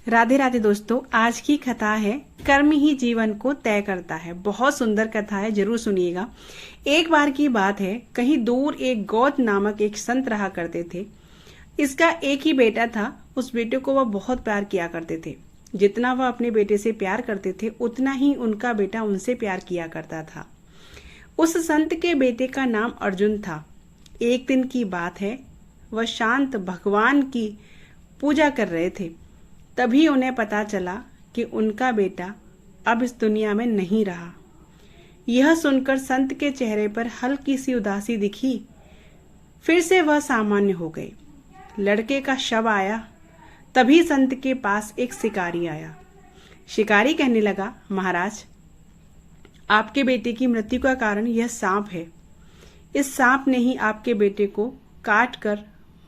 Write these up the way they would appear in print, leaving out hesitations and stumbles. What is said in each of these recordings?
राधे राधे दोस्तों, आज की कथा है कर्म ही जीवन को तय करता है। बहुत सुंदर कथा है, जरूर सुनिएगा। एक बार की बात है, कहीं दूर एक गौत नामक एक संत रहा करते थे। इसका एक ही बेटा था। उस बेटे को वह बहुत प्यार किया करते थे। जितना वह अपने बेटे से प्यार करते थे, उतना ही उनका बेटा उनसे प्यार किया करता था। उस संत के बेटे का नाम अर्जुन था। एक दिन की बात है, वह शांत भगवान की पूजा कर रहे थे। तभी उन्हें पता चला कि उनका बेटा अब इस दुनिया में नहीं रहा। यह सुनकर संत के चेहरे पर हल्की सी उदासी दिखी। फिर से वह सामान्य हो गए। लड़के का शव आया। तभी संत के पास एक शिकारी आया। शिकारी कहने लगा, महाराज, आपके बेटे की मृत्यु का कारण यह सांप है। इस सांप ने ही आपके बेटे को काट कर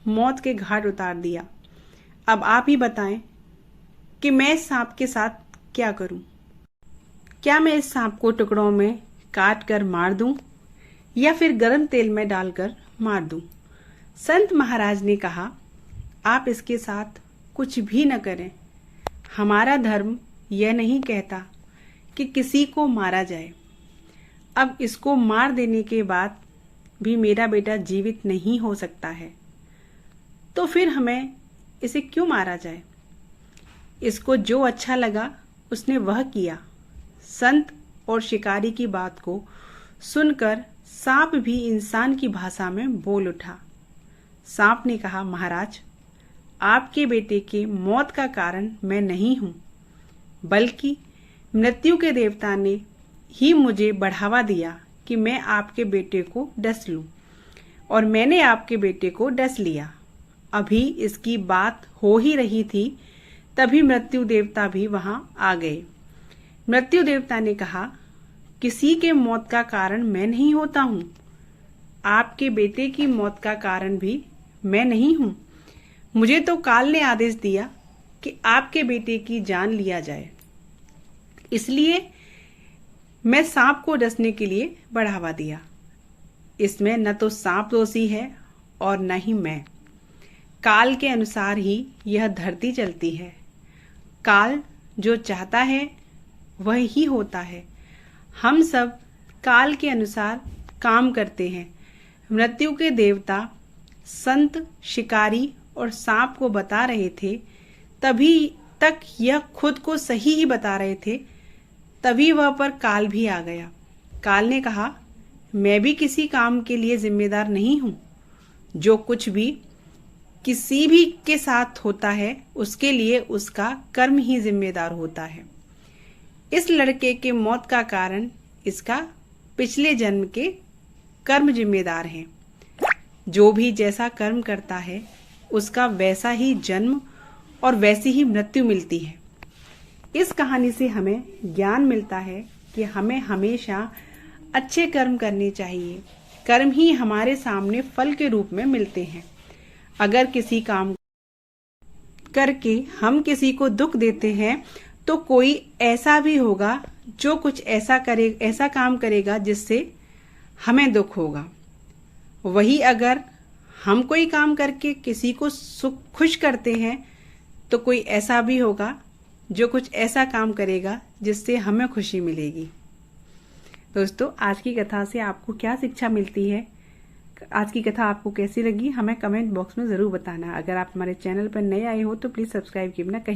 मौत के घाट उतार दिया। अब आप ही बताएं कि मैं इस सांप के साथ क्या करूं? क्या मैं इस सांप को टुकड़ों में काट कर मार दूं या फिर गर्म तेल में डालकर मार दूं? संत महाराज ने कहा, आप इसके साथ कुछ भी न करें। हमारा धर्म यह नहीं कहता कि किसी को मारा जाए। अब इसको मार देने के बाद भी मेरा बेटा जीवित नहीं हो सकता है, तो फिर हमें इसे क्यों मारा जाए? इसको जो अच्छा लगा उसने वह किया। संत और शिकारी की बात को सुनकर सांप भी इंसान की भाषा में बोल उठा। सांप ने कहा, महाराज, आपके बेटे के मौत का कारण मैं नहीं हूं, बल्कि मृत्यु के देवता ने ही मुझे बढ़ावा दिया कि मैं आपके बेटे को डस लूं, और मैंने आपके बेटे को डस लिया। अभी इसकी बात हो ही रही थी, तभी मृत्यु देवता भी वहां आ गए। मृत्यु देवता ने कहा, किसी के मौत का कारण मैं नहीं होता हूं। आपके बेटे की मौत का कारण भी मैं नहीं हूं। मुझे तो काल ने आदेश दिया कि आपके बेटे की जान लिया जाए, इसलिए मैं सांप को डसने के लिए बढ़ावा दिया। इसमें न तो सांप दोषी है और न ही मैं। काल के अनुसार ही यह धरती चलती है। काल जो चाहता है वह ही होता है। हम सब काल के अनुसार काम करते हैं। मृत्यु के देवता संत, शिकारी और सांप को बता रहे थे, तभी तक यह खुद को सही ही बता रहे थे। तभी वह पर काल भी आ गया। काल ने कहा, मैं भी किसी काम के लिए जिम्मेदार नहीं हूं। जो कुछ भी किसी भी के साथ होता है, उसके लिए उसका कर्म ही जिम्मेदार होता है। इस लड़के के मौत का कारण इसका पिछले जन्म के कर्म जिम्मेदार हैं। जो भी जैसा कर्म करता है, उसका वैसा ही जन्म और वैसी ही मृत्यु मिलती है। इस कहानी से हमें ज्ञान मिलता है कि हमें हमेशा अच्छे कर्म करने चाहिए। कर्म ही हमारे सामने फल के रूप में मिलते हैं। अगर किसी काम करके हम किसी को दुख देते हैं, तो कोई ऐसा भी होगा जो कुछ ऐसा काम करेगा जिससे हमें दुख होगा। वही अगर हम कोई काम करके किसी को खुश करते हैं, तो कोई ऐसा भी होगा जो कुछ ऐसा काम करेगा जिससे हमें खुशी मिलेगी। दोस्तों, आज की कथा से आपको क्या शिक्षा मिलती है? आज की कथा आपको कैसी लगी, हमें कमेंट बॉक्स में जरूर बताना। अगर आप हमारे चैनल पर नए आए हो तो प्लीज सब्सक्राइब कीजिए, कहीं